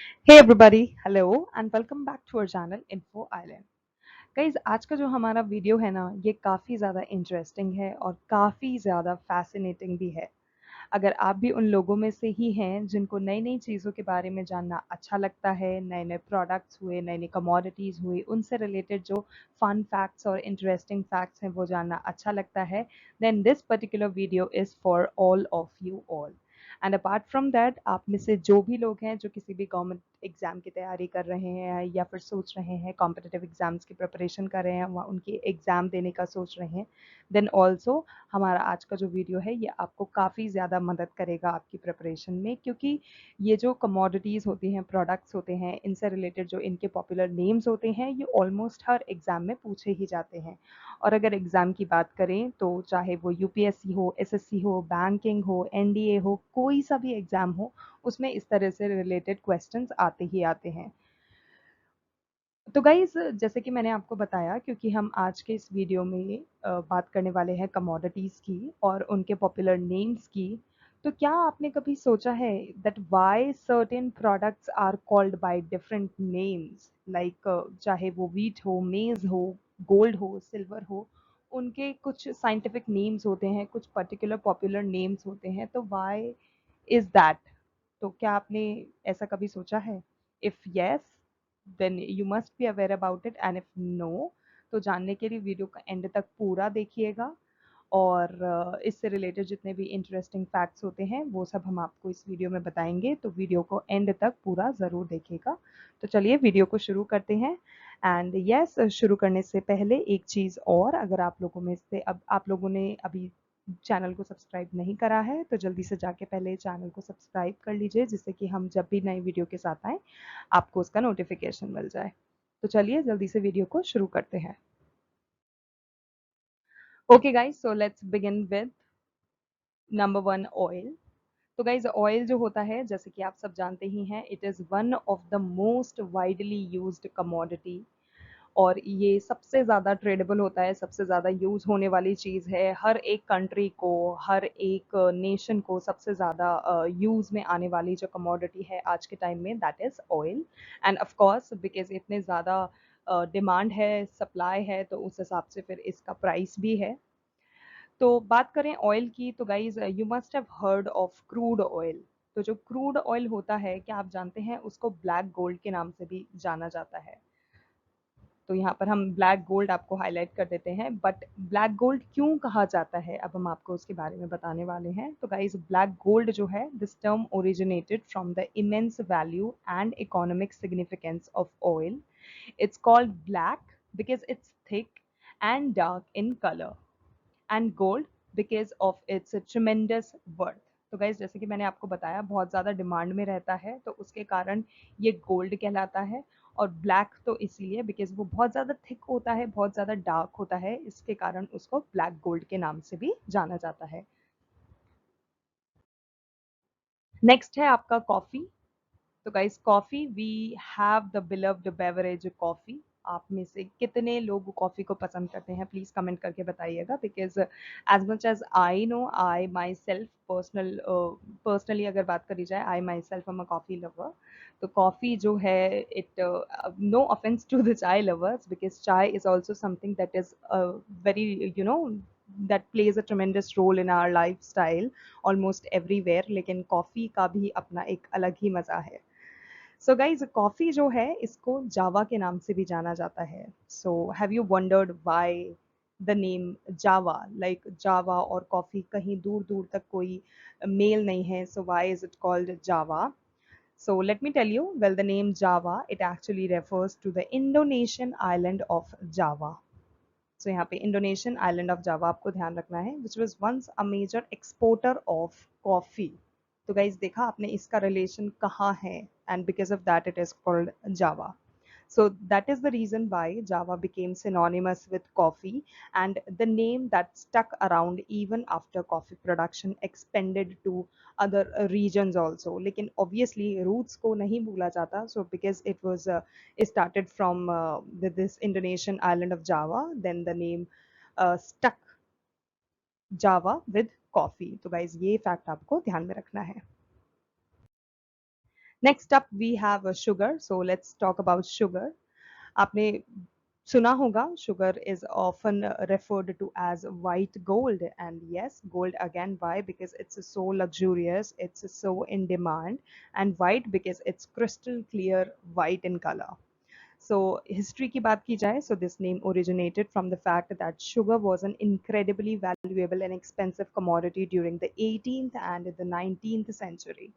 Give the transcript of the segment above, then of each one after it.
Hey everybody, hello and welcome back to our channel Info Island. Guys आज का जो हमारा वीडियो है ना ये काफ़ी ज़्यादा इंटरेस्टिंग है और काफ़ी ज़्यादा फैसिनेटिंग भी है। अगर आप भी उन लोगों में से ही हैं जिनको नई नई चीज़ों के बारे में जानना अच्छा लगता है, नए नए प्रोडक्ट्स हुए, नई नई कमोडिटीज़ हुई, उनसे रिलेटेड जो फन फैक्ट्स और इंटरेस्टिंग फैक्ट्स हैं वो जानना अच्छा लगता है, then this particular video is for all of you all. And apart from that आप में से जो भी लोग हैं जो किसी भी गवर्नमेंट एग्ज़ाम की तैयारी कर रहे हैं या फिर सोच रहे हैं कॉम्पिटिटिव एग्ज़ाम्स की प्रिपरेशन कर रहे हैं वहाँ उनकी एग्ज़ाम देने का सोच रहे हैं, देन ऑल्सो हमारा आज का जो वीडियो है ये आपको काफ़ी ज़्यादा मदद करेगा आपकी प्रिपरेशन में, क्योंकि ये जो कमोडिटीज़ होती हैं, प्रोडक्ट्स होते हैं, इनसे रिलेटेड जो इनके पॉपुलर नेम्स होते हैं ये ऑलमोस्ट हर एग्ज़ाम में पूछे ही जाते हैं। और अगर एग्ज़ाम की बात करें तो चाहे वो यूपीएससी हो, एसएससी हो, बैंकिंग हो, एनडीए हो, कोई सा भी एग्ज़ाम हो उसमें इस तरह से रिलेटेड क्वेश्चंस आते ही आते हैं। तो गाइज जैसे कि मैंने आपको बताया, क्योंकि हम आज के इस वीडियो में बात करने वाले हैं कमोडिटीज़ की और उनके पॉपुलर नेम्स की, तो क्या आपने कभी सोचा है that why certain products are called by different names, like चाहे वो व्हीट हो, मेज हो, गोल्ड हो, सिल्वर हो, उनके कुछ साइंटिफिक नेम्स होते हैं, कुछ पर्टिकुलर पॉपुलर नेम्स होते हैं, तो व्हाई इज दैट? तो क्या आपने ऐसा कभी सोचा है? If yes then you must be aware about it, and if no तो जानने के लिए वीडियो का एंड तक पूरा देखिएगा। और इससे रिलेटेड जितने भी इंटरेस्टिंग फैक्ट्स होते हैं वो सब हम आपको इस वीडियो में बताएंगे, तो वीडियो को एंड तक पूरा ज़रूर देखिएगा। तो चलिए वीडियो को शुरू करते हैं। एंड यस, शुरू करने से पहले एक चीज़ और, अगर आप लोगों में से अब आप लोगों ने अभी चैनल को सब्सक्राइब नहीं करा है तो जल्दी से जाके पहले चैनल को सब्सक्राइब कर लीजिए, जिससे कि हम जब भी नई वीडियो के साथ आएँ आपको उसका नोटिफिकेशन मिल जाए। तो चलिए जल्दी से वीडियो को शुरू करते हैं। Okay guys, so let's begin with number one, oil. तो गाइज ऑयल जो होता है जैसे कि आप सब जानते ही हैं, it is one of the most widely used commodity और ये सबसे ज़्यादा ट्रेडेबल होता है, सबसे ज़्यादा यूज़ होने वाली चीज़ है। हर एक कंट्री को, हर एक नेशन को सबसे ज़्यादा यूज़ में आने वाली जो कमोडिटी है आज के टाइम में, that is oil. End of course because इतने ज़्यादा डिमांड है, सप्लाई है, तो उस हिसाब से फिर इसका प्राइस भी है। तो बात करें ऑयल की तो guys you must have heard of crude oil. तो जो क्रूड ऑयल होता है, क्या आप जानते हैं, उसको ब्लैक गोल्ड के नाम से भी जाना जाता है। तो यहाँ पर हम ब्लैक गोल्ड आपको हाईलाइट कर देते हैं, बट ब्लैक गोल्ड क्यों कहा जाता है अब हम आपको उसके बारे में बताने वाले हैं। तो गाइज ब्लैक गोल्ड जो है, this term originated from the immense value and economic significance of oil. It's called black because it's thick and dark in colour, and gold because of its tremendous worth. तो guys जैसे कि मैंने आपको बताया, बहुत ज़्यादा डिमांड में रहता है तो उसके कारण ये गोल्ड कहलाता है। और ब्लैक तो इसलिए बिकॉज वो बहुत ज़्यादा थिक होता है, बहुत ज़्यादा डार्क होता है, इसके कारण उसको ब्लैक गोल्ड के नाम से भी जाना जाता है। नेक्स्ट है आपका कॉफ़ी। तो guys coffee, we have the beloved beverage coffee. आप में से कितने लोग कॉफ़ी को पसंद करते हैं, प्लीज़ कमेंट करके बताइएगा। Because as much as I know, I myself personally अगर बात करी जाए, I myself am a coffee lover. तो कॉफ़ी जो है, it no offence to the chai lovers, because chai is also something that is very that plays a tremendous role in our lifestyle almost everywhere, लेकिन coffee का भी अपना एक अलग ही मज़ा है। सो गाइज कॉफ़ी जो है इसको जावा के नाम से भी जाना जाता है। So have you wondered why the name Java, like Java और कॉफ़ी कहीं दूर दूर तक कोई मेल नहीं है, so why is it called Java? So let me tell you, well, the name Java, it actually refers to the Indonesian island of Java. So यहाँ पे इंडोनेशियन आइलैंड ऑफ जावा आपको ध्यान रखना है, which was once a major exporter of coffee. तो guys देखा आपने इसका रिलेशन कहाँ है, and because of that it is called Java. So that is the reason why Java became synonymous with coffee, and the name that stuck around even after coffee production expanded to other regions also. लेकिन obviously roots को नहीं भूला जाता, so because it was it started from this Indonesian island of Java, then the name stuck Java with coffee. तो guys ये fact आपको ध्यान में रखना है. Next up, we have sugar. So let's talk about sugar. आपने सुना होगा sugar is often referred to as white gold, and yes, gold again. Why? Because it's so luxurious, it's so in demand, and white because it's crystal clear white in color. So history की बात की जाए, so this name originated from the fact that sugar was an incredibly valuable and expensive commodity during the 18th and the 19th century.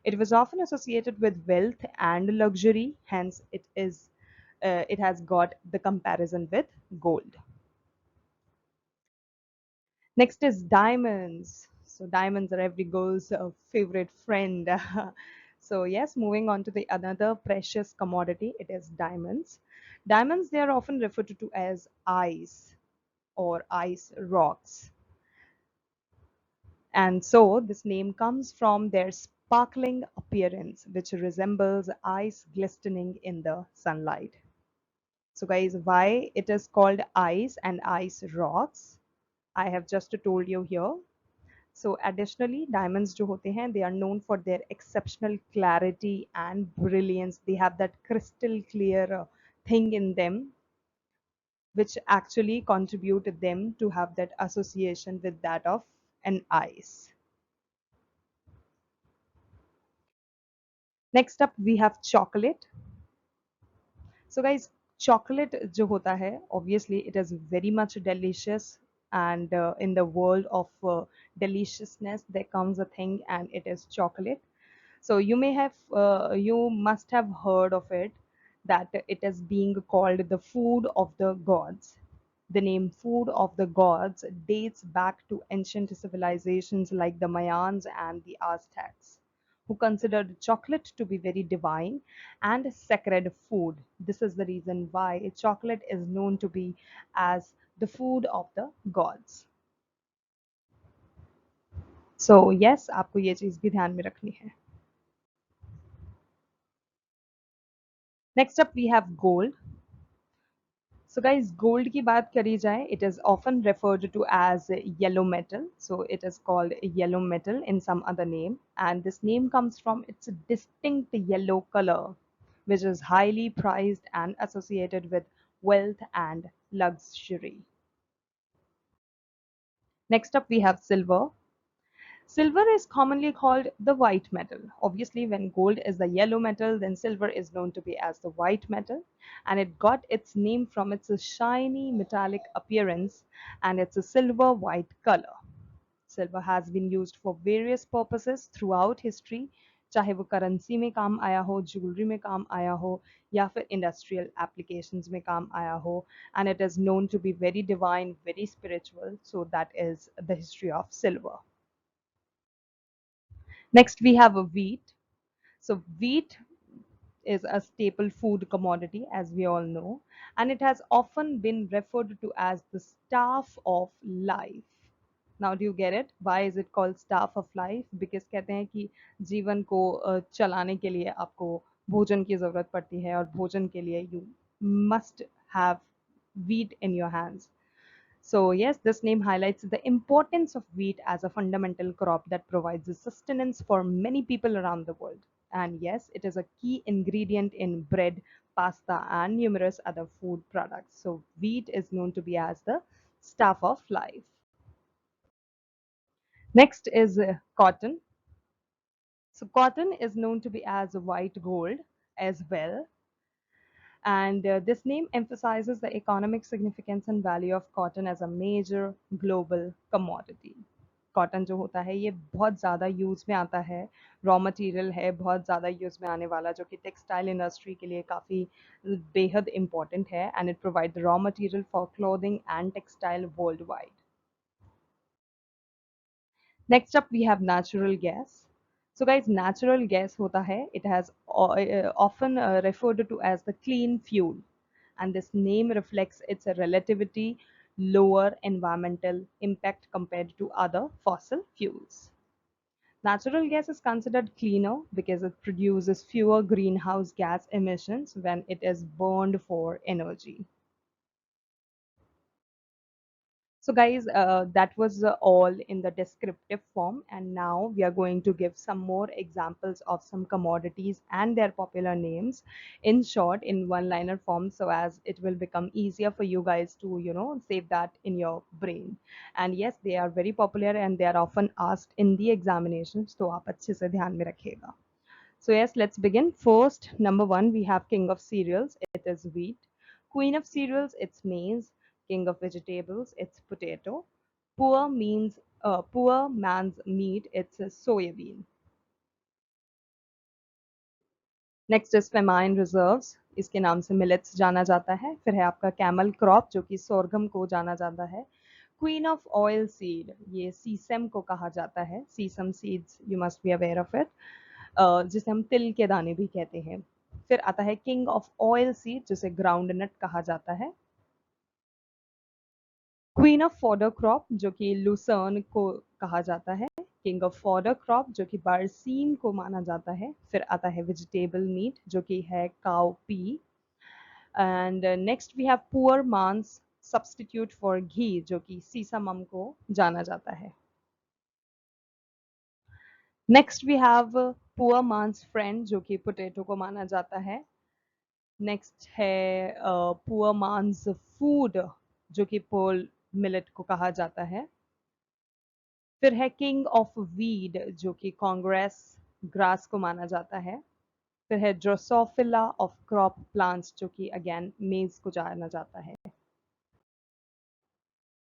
It was often associated with wealth and luxury, hence it has got the comparison with gold. Next is diamonds. So diamonds are every girl's favorite friend. So yes, moving on to the another precious commodity, it is diamonds. Diamonds, they are often referred to as ice or ice rocks. And so this name comes from their sparkling appearance, which resembles ice glistening in the sunlight. So guys, why it is called ice and ice rocks, I have just told you here. So additionally, diamonds जो होते हैं, they are known for their exceptional clarity and brilliance. They have that crystal clear thing in them, which actually contribute them to have that association with that of an ice. Next up, we have chocolate. So guys, chocolate जो होता है, obviously it is very much delicious, and in the world of deliciousness there comes a thing, and it is chocolate. So you must have heard of it, that it is being called the food of the gods. The name food of the gods dates back to ancient civilizations like the Mayans and the Aztecs, who considered chocolate to be very divine and sacred food. This is the reason why chocolate is known to be as the food of the gods. So yes, आपको ये चीज भी ध्यान में रखनी है. Next up, we have gold. So guys, gold की बात करी जाए, it is often referred to as yellow metal. So it is called yellow metal in some other name, and this name comes from its distinct yellow color, which is highly prized and associated with wealth and luxury. Next up, we have silver. Silver is commonly called the white metal. Obviously, when gold is the yellow metal, then silver is known to be as the white metal, and it got its name from its shiny metallic appearance and its silver white color. Silver has been used for various purposes throughout history, चाहे वो currency में काम आया हो, jewellery में काम आया हो, या फिर इंडस्ट्रियल एप्लीकेशंस में काम आया हो, and it is known to be very divine, very spiritual. So that is the history of silver. Next, we have a wheat. So wheat is a staple food commodity, as we all know, and it has often been referred to as the staff of life. Now, do you get it? Why is it called staff of life? Because कहते हैं कि जीवन को चलाने के लिए आपको भोजन की जरूरत पड़ती है, और भोजन के लिए you must have wheat in your hands. So yes, this name highlights the importance of wheat as a fundamental crop that provides sustenance for many people around the world. And yes, it is a key ingredient in bread, pasta, and numerous other food products. So wheat is known to be as the staff of life. Next is cotton. So cotton is known to be as white gold as well, and this name emphasizes the economic significance and value of cotton as a major global commodity. Cotton जो होता है ये बहुत ज़्यादा use में आता है, raw material है बहुत ज़्यादा यूज़ में आने वाला, जो कि टेक्सटाइल इंडस्ट्री के लिए काफ़ी बेहद इम्पॉर्टेंट है, and it provide raw material for clothing and textile world wide. Next up, we have natural gas. So guys, natural gas hota hai, it has often referred to as the clean fuel, and this name reflects its relativity lower environmental impact compared to other fossil fuels. Natural gas is considered cleaner because it produces fewer greenhouse gas emissions when it is burned for energy. So, guys, that was all in the descriptive form, and now we are going to give some more examples of some commodities and their popular names in short, in one liner form, so as it will become easier for you guys to, save that in your brain. And yes, they are very popular and they are often asked in the examinations, तो आप अच्छे से ध्यान में रखिएगा. So yes, let's begin. First, number one, we have king of cereals. It is wheat. Queen of cereals, it's maize. King of vegetables, it's potato. Poor man's meat, it's a soya bean. Next is famine reserves. इसके नाम से millets जाना जाता है. फिर है आपका camel crop जो कि सोरगम को जाना जाता है. क्वीन ऑफ ऑयल सीड, ये सीसम को कहा जाता है. Sesame seeds, you must be aware of it, जिसे हम तिल के दाने भी कहते हैं. फिर आता है किंग ऑफ ऑयल सीड जिसे ग्राउंड नट कहा जाता है. क्वीन ऑफ फॉडर क्रॉप जो कि लुसर्न को कहा जाता है. किंग ऑफ फॉडर क्रॉप जो कि बारसीन को माना जाता है. फिर आता है वेजिटेबल मीट जो कि है cow pea. And next we have poor man's substitute for ghee जो कि सीसामम को जाना जाता है. Next we have poor man's friend जो कि पोटैटो को माना जाता है. नेक्स्ट है पुअर मांस फूड जो कि पोल मिलेट को कहा जाता है. फिर है किंग ऑफ वीड जो कि कांग्रेस ग्रास को माना जाता है. फिर है ड्रोसोफिला ऑफ क्रॉप प्लांट्स जो कि अगेन मेज को जाना जाता है.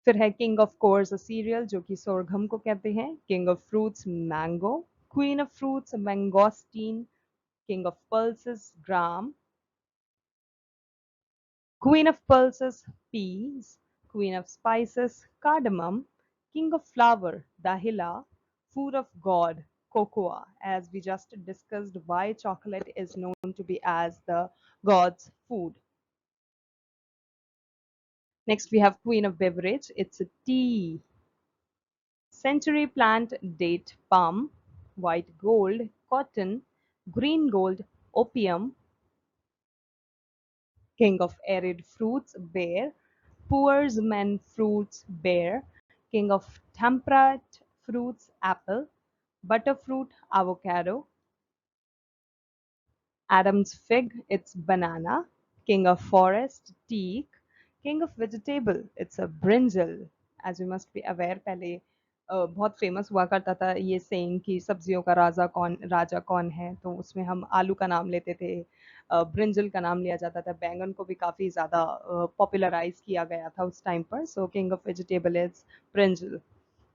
फिर है किंग ऑफ कोर्स सीरियल जो कि सोरघम को कहते हैं. King of fruits mango. Queen of fruits mangosteen. King of pulses gram. Queen of pulses, peas. Queen of spices, cardamom. King of flour, dahila. Food of God, cocoa. As we just discussed, why chocolate is known to be as the God's food. Next, we have Queen of beverage. It's a tea. Century plant, date, palm. White gold, cotton. Green gold, opium. King of arid fruits, bear. Poor's men fruits, bear. King of temperate fruits, apple. Butterfruit, avocado. Adam's fig, it's banana. King of forest, teak. King of vegetable, it's a brinjal. As you must be aware, पहले बहुत famous हुआ करता था ये saying कि सब्जियों का राजा कौन है, तो उसमें हम आलू का नाम लेते थे, ब्रिंजल का नाम लिया जाता था. बैंगन को भी काफ़ी ज़्यादा पॉपुलराइज किया गया था उस टाइम पर. So king of vegetable is brinjal.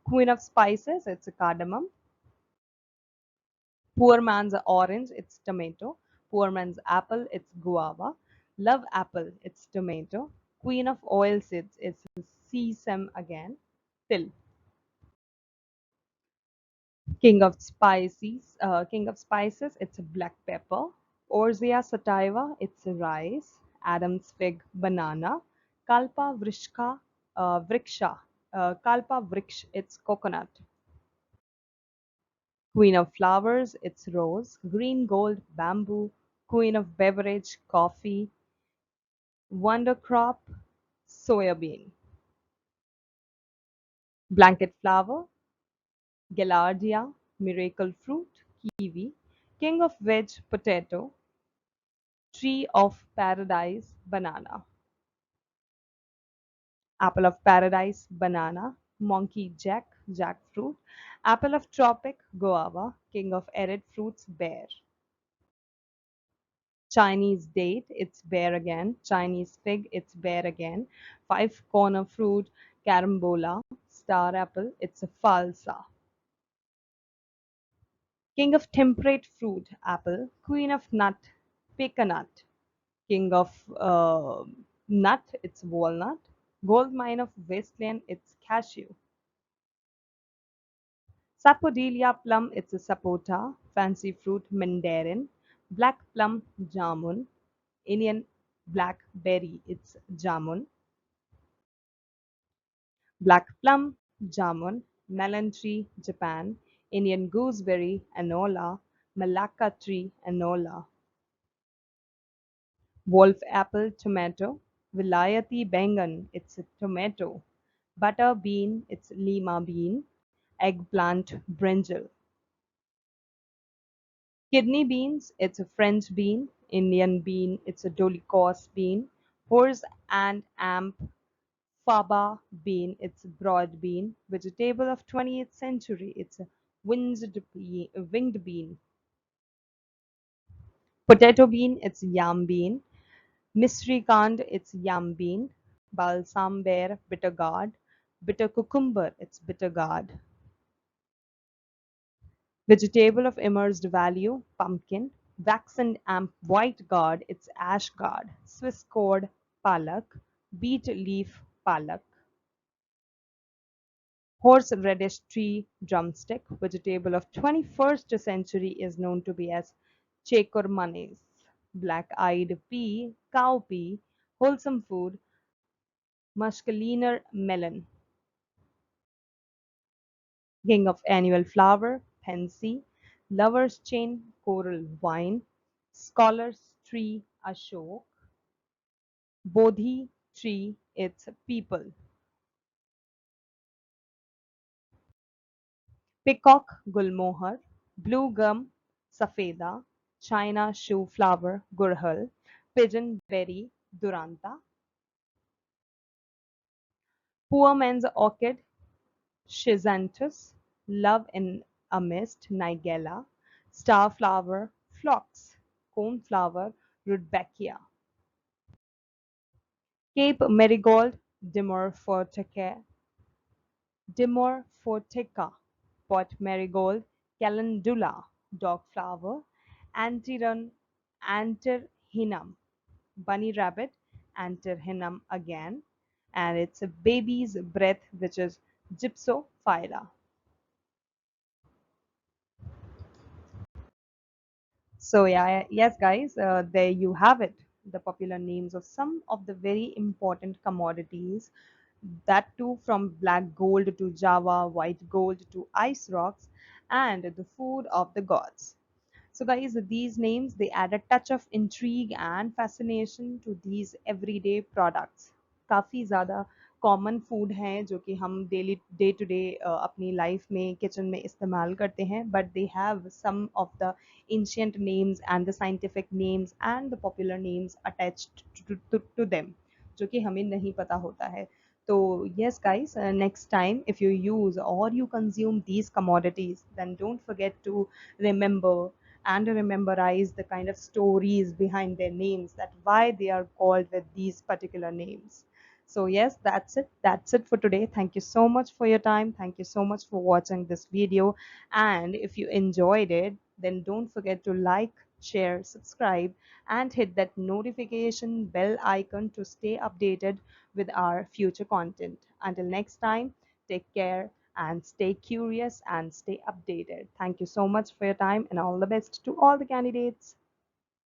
Queen of spices, it's cardamom. Poor man's orange, it's tomato. Poor man's apple, it's guava. Love apple, it's tomato. Queen of oil seeds, it's sesame again. Till. King of spices, it's black pepper. Orzia sativa, it's rice. Adam's fig, banana. Kalpa Kalpa vriksh, it's coconut. Queen of flowers, it's rose. Green gold, bamboo. Queen of beverage, coffee. Wonder crop, soya bean. Blanket flower, gaillardia. Miracle fruit, kiwi. King of veg, potato. Tree of paradise, banana. Apple of paradise, banana. Monkey jack, jackfruit. Apple of tropic, guava. King of arid fruits, bear. Chinese date, it's bear again. Chinese fig, it's bear again. Five corner fruit, carambola. Star apple, it's a falsa. King of temperate fruit, apple. Queen of nut, pecanut. King of nut, it's walnut. Gold mine of wasteland, it's cashew. Sapodilia plum, it's a sapota. Fancy fruit, mandarin. Black plum, jamun. Indian blackberry, it's jamun. Black plum, jamun. Melon tree, Japan. Indian gooseberry, anola. Malacca tree, anola. Wolf apple, tomato. Vilayati bengan, it's a tomato. Butter bean, it's lima bean. Eggplant, brinjal. Kidney beans, it's a French bean. Indian bean, it's a dolichos bean. Horse and amp, faba bean, it's a broad bean. Vegetable of 20th century, it's a winged bean. Potato bean, it's yam bean. Misrikhand, it's yam bean. Balsam bear, bitter gourd. Bitter cucumber, it's bitter gourd. Vegetable of immersed value, pumpkin. Waxen amp, white gourd, it's ash gourd. Swiss chord, palak. Beet leaf, palak. Horseradish tree, drumstick. Vegetable of 21st century is known to be as chekurmanes. Black-eyed pea, cow pea, wholesome food, muscaliner melon. King of annual flower, pansy. Lover's chain, coral vine. Scholar's tree, ashok. Bodhi tree, it's people. Peacock, gulmohar. Blue gum, safeda. China shoe flower, gurhal. Pigeon berry, duranta. Poor man's orchid, schizanthus. Love in a mist, nigella. Starflower, phlox. Coneflower, rudbeckia. Cape marigold, Dimorphotheca, Dimorphotheca, pot marigold, calendula, dogflower, antiron, antirrhinum, bunny rabbit, antirrhinum again, and it's a baby's breath, which is gypsophylla. So yeah, yes, guys, there you have it. The popular names of some of the very important commodities, that too from black gold to Java, white gold to ice rocks, and the food of the gods. So guys, these names they add a touch of intrigue and fascination to these everyday products. काफ़ी ज़्यादा common food हैं जो कि हम daily day to day अपनी life में kitchen में इस्तेमाल करते हैं, but they have some of the ancient names and the scientific names and the popular names attached to them, जो कि हमें नहीं पता होता है. So yes guys, next time if you use or you consume these commodities, then don't forget to remember and rememberize the kind of stories behind their names, that why they are called with these particular names. So yes, that's it for today. Thank you so much for your time. Thank you so much for watching this video, and if you enjoyed it, then don't forget to like, share, subscribe, and hit that notification bell icon to stay updated with our future content. Until next time, take care and stay curious and stay updated. Thank you so much for your time, and all the best to all the candidates.